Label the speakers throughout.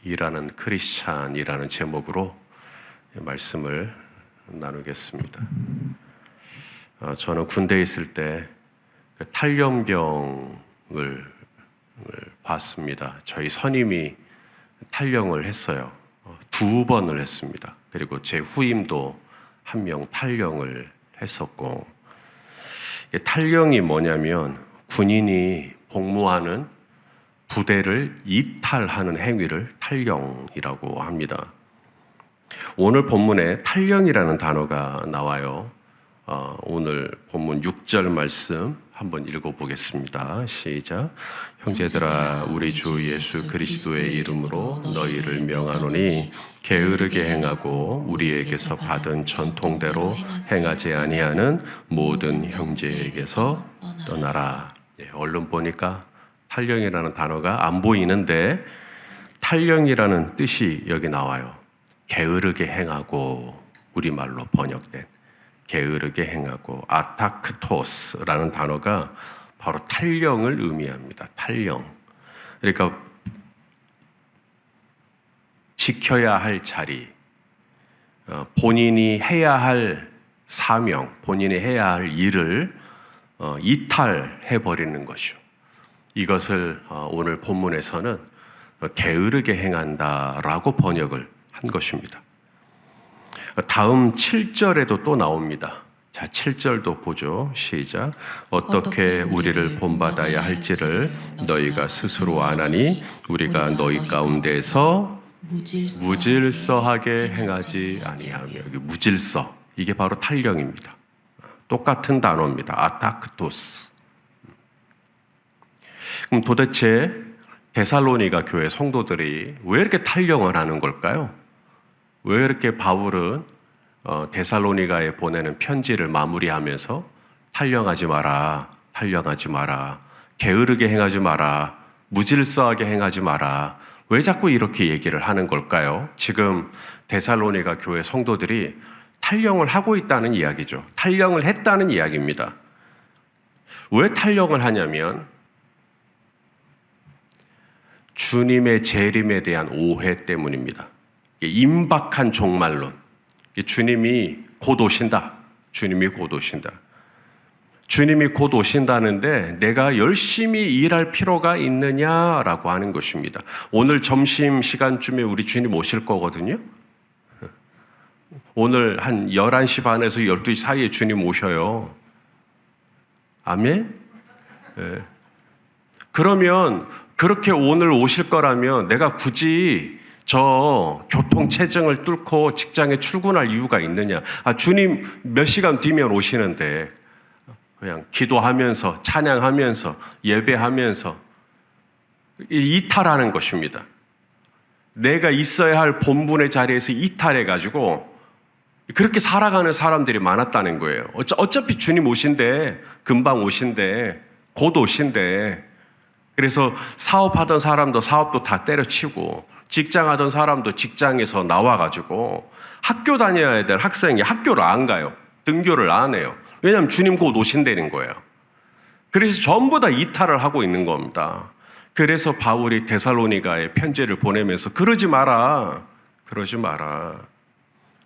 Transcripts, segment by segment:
Speaker 1: 일하는 크리스찬이라는 제목으로 말씀을 나누겠습니다. 저는 군대에 있을 때 탈영병을 봤습니다. 저희 선임이 탈영을 했어요. 2번을 했습니다. 그리고 제 후임도 1명 탈영을 했었고, 탈영이 뭐냐면 군인이 복무하는 부대를 이탈하는 행위를 탈영이라고 합니다. 오늘 본문에 탈영이라는 단어가 나와요. 오늘 본문 6절 말씀 한번 읽어보겠습니다. 시작. 형제들아, 우리 주 예수 그리스도의 이름으로 너희를 명하노니 게으르게 행하고 우리에게서 받은 전통대로 행하지 아니하는 모든 형제에게서 떠나라. 얼른 보니까 탈영이라는 단어가 안 보이는데 탈영이라는 뜻이 여기 나와요. 게으르게 행하고, 우리말로 번역된 게으르게 행하고, 아타크토스라는 단어가 바로 탈영을 의미합니다. 탈영. 그러니까 지켜야 할 자리, 본인이 해야 할 사명, 본인이 해야 할 일을 이탈해버리는 것이요. 이것을 오늘 본문에서는 게으르게 행한다라고 번역을 한 것입니다. 다음 7절에도 또 나옵니다. 자, 7절도 보죠. 시작. 어떻게 우리를 본받아야 할지를 너희가 스스로 아나니 우리가 너희 가운데서 무질서하게 행하지 아니하며. 여기 무질서, 이게 바로 탈영입니다. 똑같은 단어입니다. 아타크토스. 그럼 도대체 데살로니가 교회 성도들이 왜 이렇게 탈영을 하는 걸까요? 왜 이렇게 바울은 데살로니가에 보내는 편지를 마무리하면서 탈영하지 마라, 탈영하지 마라, 게으르게 행하지 마라, 무질서하게 행하지 마라, 왜 자꾸 이렇게 얘기를 하는 걸까요? 지금 데살로니가 교회 성도들이 탈영을 하고 있다는 이야기죠. 탈영을 했다는 이야기입니다. 왜 탈영을 하냐면 주님의 재림에 대한 오해 때문입니다. 임박한 종말론. 주님이 곧 오신다. 주님이 곧 오신다. 주님이 곧 오신다는데 내가 열심히 일할 필요가 있느냐라고 하는 것입니다. 오늘 점심시간쯤에 우리 주님 오실 거거든요. 오늘 한 11시 반에서 12시 사이에 주님 오셔요. 아멘? 네. 그러면 그렇게 오늘 오실 거라면 내가 굳이 저 교통체증을 뚫고 직장에 출근할 이유가 있느냐? 주님 몇 시간 뒤면 오시는데 그냥 기도하면서 찬양하면서 예배하면서 이탈하는 것입니다. 내가 있어야 할 본분의 자리에서 이탈해가지고 그렇게 살아가는 사람들이 많았다는 거예요. 어차피 주님 오신대, 금방 오신대, 곧 오신대. 그래서 사업하던 사람도 사업도 다 때려치고 직장하던 사람도 직장에서 나와가지고 학교 다녀야 될 학생이 학교를 안 가요. 등교를 안 해요. 왜냐하면 주님 곧 오신다는 거예요. 그래서 전부 다 이탈을 하고 있는 겁니다. 그래서 바울이 데살로니가에 편지를 보내면서 그러지 마라. 그러지 마라.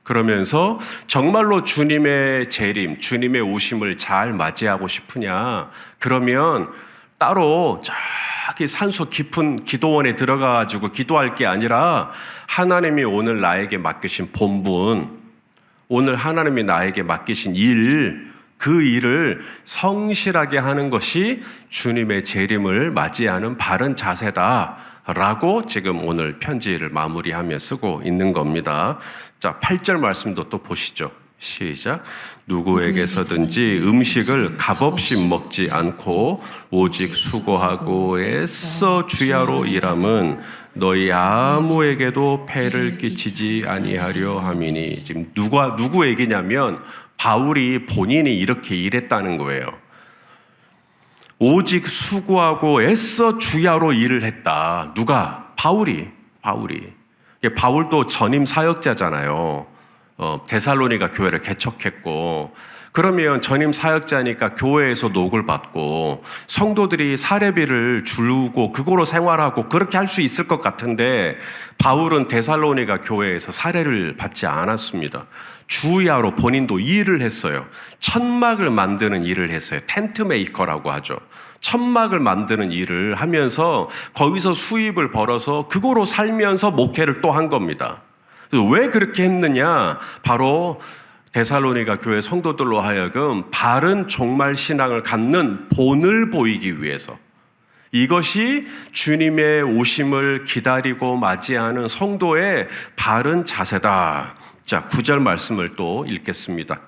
Speaker 1: 그러면서 정말로 주님의 재림, 주님의 오심을 잘 맞이하고 싶으냐? 그러면 따로 저기 산소 깊은 기도원에 들어가가지고 기도할 게 아니라 하나님이 오늘 나에게 맡기신 본분, 오늘 하나님이 나에게 맡기신 일, 그 일을 성실하게 하는 것이 주님의 재림을 맞이하는 바른 자세다라고 지금 오늘 편지를 마무리하며 쓰고 있는 겁니다. 자, 8절 말씀도 또 보시죠. 시작. 누구에게서든지 음식을 값없이 먹지 않고 오직 수고하고 애써 주야로 일함은 너희 아무에게도 폐를 끼치지 아니하려 함이니. 지금 누구에게냐면 바울이 본인이 이렇게 일했다는 거예요. 오직 수고하고 애써 주야로 일을 했다. 누가? 바울이. 바울도 전임 사역자잖아요. 데살로니가 교회를 개척했고 그러면 전임 사역자니까 교회에서 녹을 받고 성도들이 사례비를 주고 그거로 생활하고 그렇게 할 수 있을 것 같은데 바울은 데살로니가 교회에서 사례를 받지 않았습니다. 주야로 본인도 일을 했어요. 천막을 만드는 일을 했어요. 텐트 메이커라고 하죠. 천막을 만드는 일을 하면서 거기서 수입을 벌어서 그거로 살면서 목회를 또 한 겁니다. 왜 그렇게 했느냐? 바로 데살로니가 교회 성도들로 하여금 바른 종말 신앙을 갖는 본을 보이기 위해서, 이것이 주님의 오심을 기다리고 맞이하는 성도의 바른 자세다. 자, 9절 말씀을 또 읽겠습니다.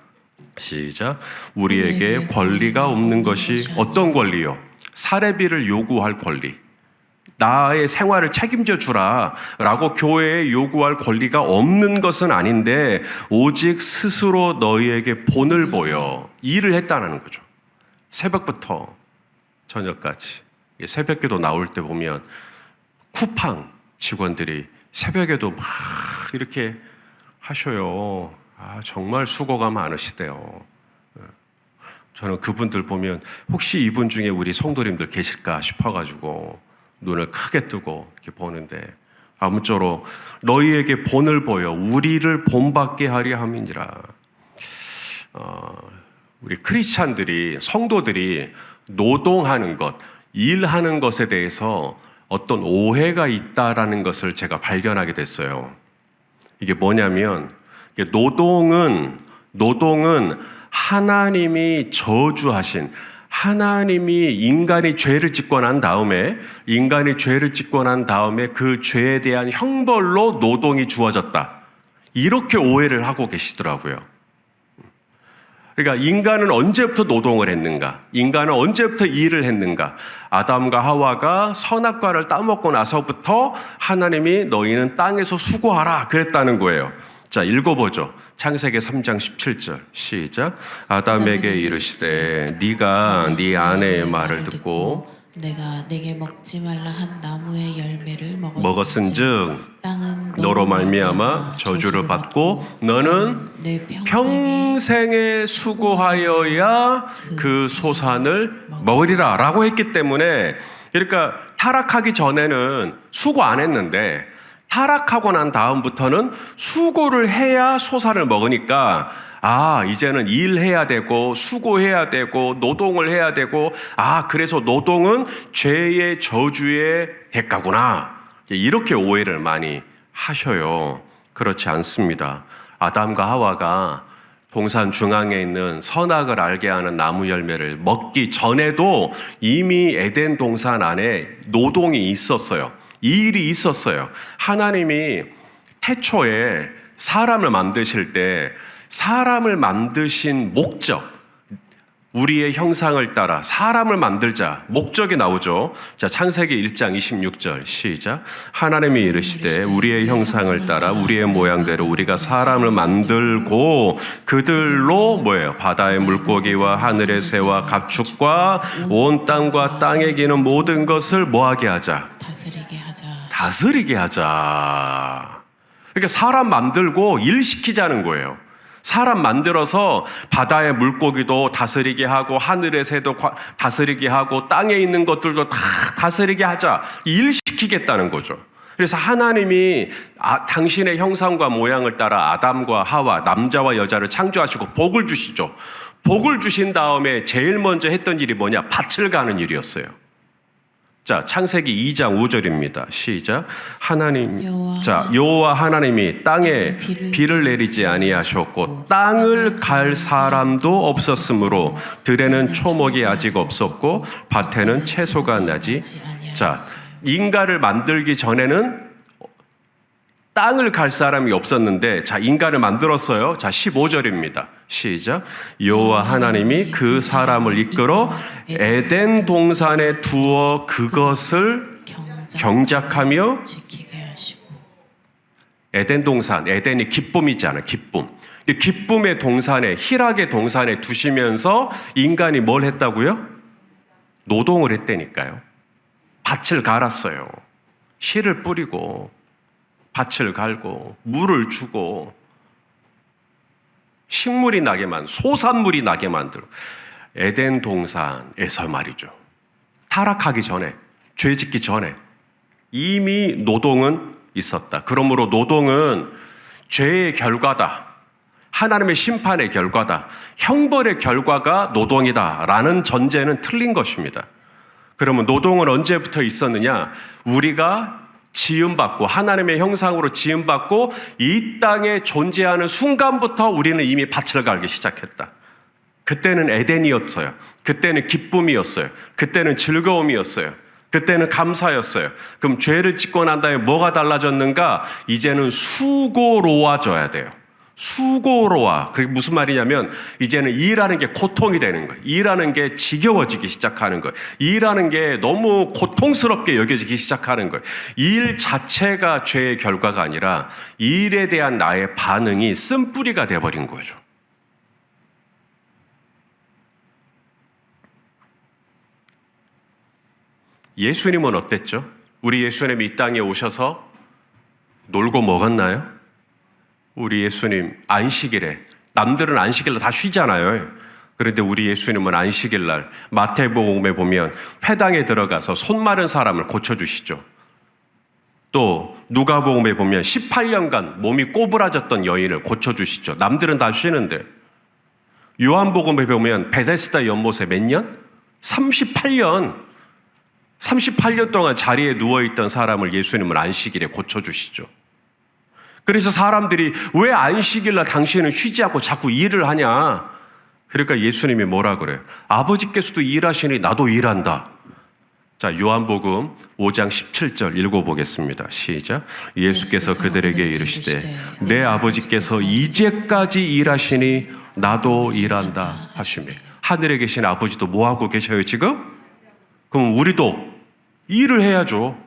Speaker 1: 시작. 우리에게 권리가 없는 것이 어떤 권리요? 사례비를 요구할 권리. 나의 생활을 책임져 주라 라고 교회에 요구할 권리가 없는 것은 아닌데 오직 스스로 너희에게 본을 보여 일을 했다는 거죠. 새벽부터 저녁까지. 새벽기도 나올 때 보면 쿠팡 직원들이 새벽에도 막 이렇게 하셔요. 정말 수고가 많으시대요. 저는 그분들 보면 혹시 이분 중에 우리 성도님들 계실까 싶어가지고 눈을 크게 뜨고 이렇게 보는데, 아무쪼록 너희에게 본을 보여 우리를 본받게 하려 함이니라. 우리 크리스찬들이, 성도들이 노동하는 것, 일하는 것에 대해서 어떤 오해가 있다라는 것을 제가 발견하게 됐어요. 이게 뭐냐면, 노동은 하나님이 저주하신, 하나님이 인간이 죄를 짓고 난 다음에 그 죄에 대한 형벌로 노동이 주어졌다. 이렇게 오해를 하고 계시더라고요. 그러니까 인간은 언제부터 노동을 했는가? 인간은 언제부터 일을 했는가? 아담과 하와가 선악과를 따먹고 나서부터 하나님이 너희는 땅에서 수고하라 그랬다는 거예요. 자, 읽어보죠. 창세기 3장 17절 시작. 아담에게 이르시되 네가 네 아내의 말을 듣고
Speaker 2: 내가 내게 먹지 말라 한 나무의 열매를
Speaker 1: 먹었은즉 너로 말미암아 저주를 받고 너는
Speaker 2: 내
Speaker 1: 평생에 수고하여야 그 소산을 먹으리라 라고 했기 때문에, 그러니까 타락하기 전에는 수고 안 했는데 타락하고 난 다음부터는 수고를 해야 소산을 먹으니까 이제는 일해야 되고 수고해야 되고 노동을 해야 되고 그래서 노동은 죄의 저주의 대가구나. 이렇게 오해를 많이 하셔요. 그렇지 않습니다. 아담과 하와가 동산 중앙에 있는 선악을 알게 하는 나무 열매를 먹기 전에도 이미 에덴 동산 안에 노동이 있었어요. 이 일이 있었어요. 하나님이 태초에 사람을 만드실 때 사람을 만드신 목적, 우리의 형상을 따라 사람을 만들자, 목적이 나오죠. 자, 창세기 1장 26절 시작. 하나님이 이르시되 우리의 형상을 따라 우리의 모양대로 우리가 사람을 만들고 그들로 뭐예요? 바다의 물고기와 하늘의 새와 가축과 온 땅과 땅에 기는 모든 것을 뭐하게 하자? 다스리게 하자. 그러니까 사람 만들고 일 시키자는 거예요. 사람 만들어서 바다의 물고기도 다스리게 하고 하늘의 새도 다스리게 하고 땅에 있는 것들도 다 다스리게 하자. 일 시키겠다는 거죠. 그래서 하나님이 당신의 형상과 모양을 따라 아담과 하와, 남자와 여자를 창조하시고 복을 주시죠. 복을 주신 다음에 제일 먼저 했던 일이 뭐냐? 밭을 가는 일이었어요. 자, 창세기 2장 5절입니다. 시작. 여호와 하나님이 땅에 비를 내리지 아니하셨고 땅을 갈 사람도 없었으므로 들에는 초목이 아직 없었고 밭에는 채소가 나지. 자, 인간을 만들기 전에는 땅을 갈 사람이 없었는데, 자, 인간을 만들었어요. 자, 15절입니다. 시작. 여호와 하나님이 그 사람을 이끌어 에덴 동산에 두어 그것을 경작하며
Speaker 2: 지키게 하시고.
Speaker 1: 에덴 동산, 에덴이 기쁨이잖아요. 기쁨의 동산에, 희락의 동산에 두시면서 인간이 뭘 했다고요? 노동을 했다니까요. 밭을 갈았어요. 씨를 뿌리고 밭을 갈고 물을 주고 식물이 나게 소산물이 나게 만들고 에덴 동산에서 말이죠. 타락하기 전에, 죄 짓기 전에 이미 노동은 있었다. 그러므로 노동은 죄의 결과다. 하나님의 심판의 결과다. 형벌의 결과가 노동이다라는 전제는 틀린 것입니다. 그러면 노동은 언제부터 있었느냐? 우리가 지음받고 하나님의 형상으로 지음받고 이 땅에 존재하는 순간부터 우리는 이미 밭을 갈기 시작했다. 그때는 에덴이었어요. 그때는 기쁨이었어요. 그때는 즐거움이었어요. 그때는 감사였어요. 그럼 죄를 짓고 난 다음에 뭐가 달라졌는가? 이제는 수고로워져야 돼요. 수고로워. 그게 무슨 말이냐면 이제는 일하는 게 고통이 되는 거예요. 일하는 게 지겨워지기 시작하는 거예요. 일하는 게 너무 고통스럽게 여겨지기 시작하는 거예요. 일 자체가 죄의 결과가 아니라 일에 대한 나의 반응이 쓴뿌리가 돼버린 거죠. 예수님은 어땠죠? 우리 예수님이 이 땅에 오셔서 놀고 먹었나요? 우리 예수님 안식일에, 남들은 안식일날 다 쉬잖아요. 그런데 우리 예수님은 안식일날 마태복음에 보면 회당에 들어가서 손 마른 사람을 고쳐주시죠. 또 누가복음에 보면 18년간 몸이 꼬부라졌던 여인을 고쳐주시죠. 남들은 다 쉬는데. 요한복음에 보면 베데스다 연못에 몇 년? 38년 동안 자리에 누워있던 사람을 예수님은 안식일에 고쳐주시죠. 그래서 사람들이 왜 안식일날 당신은 쉬지 않고 자꾸 일을 하냐? 그러니까 예수님이 뭐라 그래요? 아버지께서도 일하시니 나도 일한다. 자, 요한복음 5장 17절 읽어보겠습니다. 시작. 예수께서 그들에게 이르시되 내 아버지께서 이제까지 일하시니 나도 일한다 하시며. 하늘에 계신 아버지도 뭐하고 계셔요 지금? 그럼 우리도 일을 해야죠.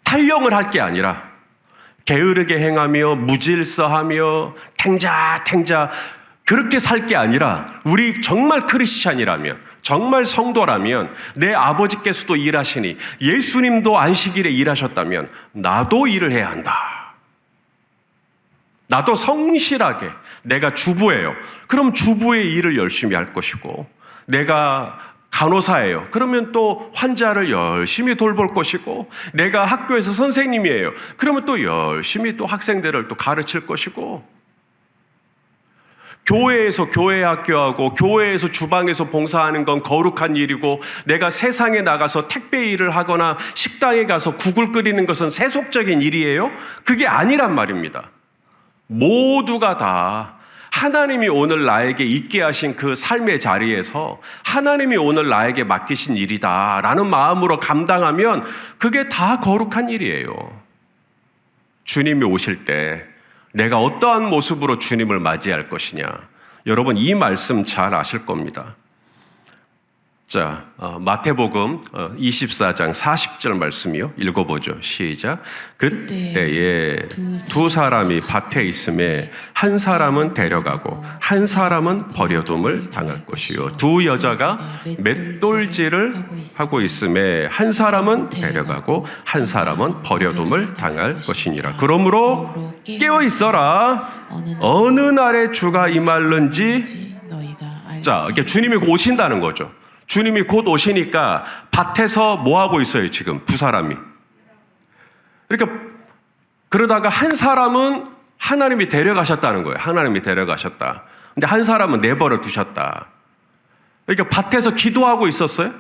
Speaker 1: 탈령을 할 게 아니라 게으르게 행하며 무질서하며 탱자 그렇게 살 게 아니라 우리 정말 크리스찬이라면, 정말 성도라면 내 아버지께서도 일하시니 예수님도 안식일에 일하셨다면 나도 일을 해야 한다. 나도 성실하게, 내가 주부예요. 그럼 주부의 일을 열심히 할 것이고, 내가 간호사예요. 그러면 또 환자를 열심히 돌볼 것이고, 내가 학교에서 선생님이에요. 그러면 또 열심히 또 학생들을 또 가르칠 것이고, 교회에서 교회학교하고 교회에서 주방에서 봉사하는 건 거룩한 일이고, 내가 세상에 나가서 택배 일을 하거나 식당에 가서 국을 끓이는 것은 세속적인 일이에요? 그게 아니란 말입니다. 모두가 다 하나님이 오늘 나에게 있게 하신 그 삶의 자리에서 하나님이 오늘 나에게 맡기신 일이다 라는 마음으로 감당하면 그게 다 거룩한 일이에요. 주님이 오실 때 내가 어떠한 모습으로 주님을 맞이할 것이냐, 여러분 이 말씀 잘 아실 겁니다. 자, 마태복음 24장 40절 말씀이요. 읽어보죠. 시작. 그때에 두 사람이 밭에 있음에 한 사람은 데려가고 한 사람은 버려둠을 당할 것이요. 두 여자가 맷돌질을 하고 있음에 한 사람은 데려가고 한 사람은 버려둠을 당할 것이니라. 그러므로 깨어 있어라. 어느 날에 주가 임할는지. 자, 이게 주님이 오신다는 거죠. 주님이 곧 오시니까 밭에서 뭐 하고 있어요 지금 두 사람이. 그러니까 그러다가 한 사람은 하나님이 데려가셨다는 거예요. 하나님이 데려가셨다. 근데 한 사람은 내버려 두셨다. 그러니까 밭에서 기도하고 있었어요?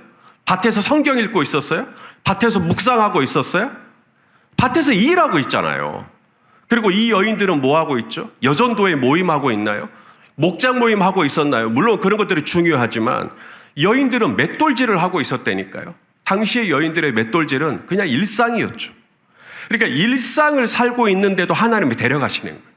Speaker 1: 밭에서 성경 읽고 있었어요? 밭에서 묵상하고 있었어요? 밭에서 일하고 있잖아요. 그리고 이 여인들은 뭐 하고 있죠? 여전도에 모임하고 있나요? 목장 모임하고 있었나요? 물론 그런 것들이 중요하지만 여인들은 맷돌질을 하고 있었다니까요. 당시의 여인들의 맷돌질은 그냥 일상이었죠. 그러니까 일상을 살고 있는데도 하나님이 데려가시는 거예요.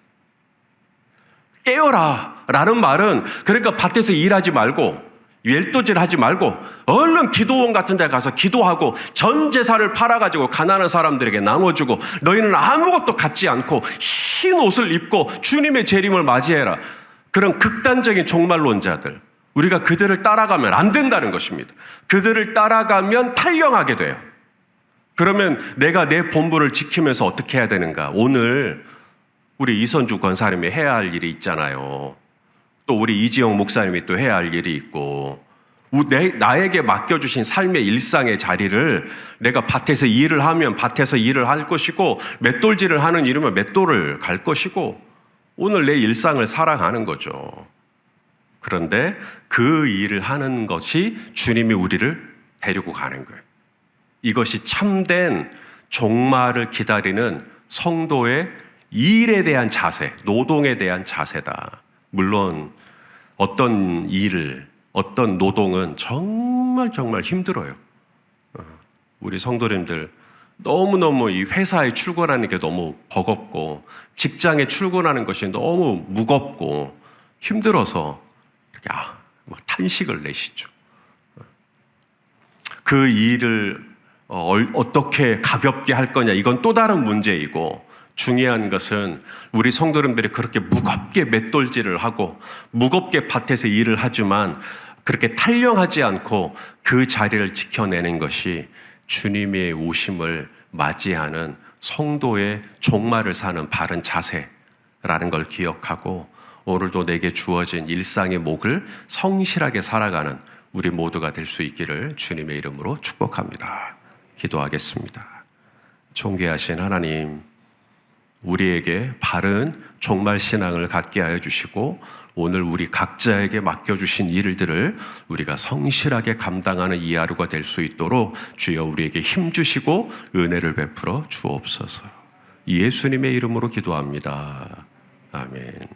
Speaker 1: 깨어라 라는 말은, 그러니까 밭에서 일하지 말고 멜도질 하지 말고 얼른 기도원 같은 데 가서 기도하고 전 재산을 팔아가지고 가난한 사람들에게 나눠주고, 너희는 아무것도 갖지 않고 흰 옷을 입고 주님의 재림을 맞이해라. 그런 극단적인 종말론자들, 우리가 그들을 따라가면 안 된다는 것입니다. 그들을 따라가면 탈령하게 돼요. 그러면 내가 내 본분을 지키면서 어떻게 해야 되는가? 오늘 우리 이선주 권사님이 해야 할 일이 있잖아요. 또 우리 이지영 목사님이 또 해야 할 일이 있고, 나에게 맡겨주신 삶의 일상의 자리를 내가 밭에서 일을 하면 밭에서 일을 할 것이고, 맷돌질을 하는 일이면 맷돌을 갈 것이고, 오늘 내 일상을 살아가는 거죠. 그런데 그 일을 하는 것이 주님이 우리를 데리고 가는 거예요. 이것이 참된 종말을 기다리는 성도의 일에 대한 자세, 노동에 대한 자세다. 물론 어떤 일을, 어떤 노동은 정말 힘들어요. 우리 성도님들 너무너무 이 회사에 출근하는 게 너무 버겁고, 직장에 출근하는 것이 너무 무겁고 힘들어서 이렇게 탄식을 내시죠. 그 일을 어떻게 가볍게 할 거냐, 이건 또 다른 문제이고, 중요한 것은 우리 성도님들이 그렇게 무겁게 맷돌질을 하고 무겁게 밭에서 일을 하지만 그렇게 탈령하지 않고 그 자리를 지켜내는 것이 주님의 오심을 맞이하는 성도의 종말을 사는 바른 자세라는 걸 기억하고, 오늘도 내게 주어진 일상의 몫을 성실하게 살아가는 우리 모두가 될 수 있기를 주님의 이름으로 축복합니다. 기도하겠습니다. 존귀하신 하나님, 우리에게 바른 종말 신앙을 갖게 하여 주시고, 오늘 우리 각자에게 맡겨주신 일들을 우리가 성실하게 감당하는 이 하루가 될 수 있도록 주여 우리에게 힘 주시고 은혜를 베풀어 주옵소서. 예수님의 이름으로 기도합니다. 아멘.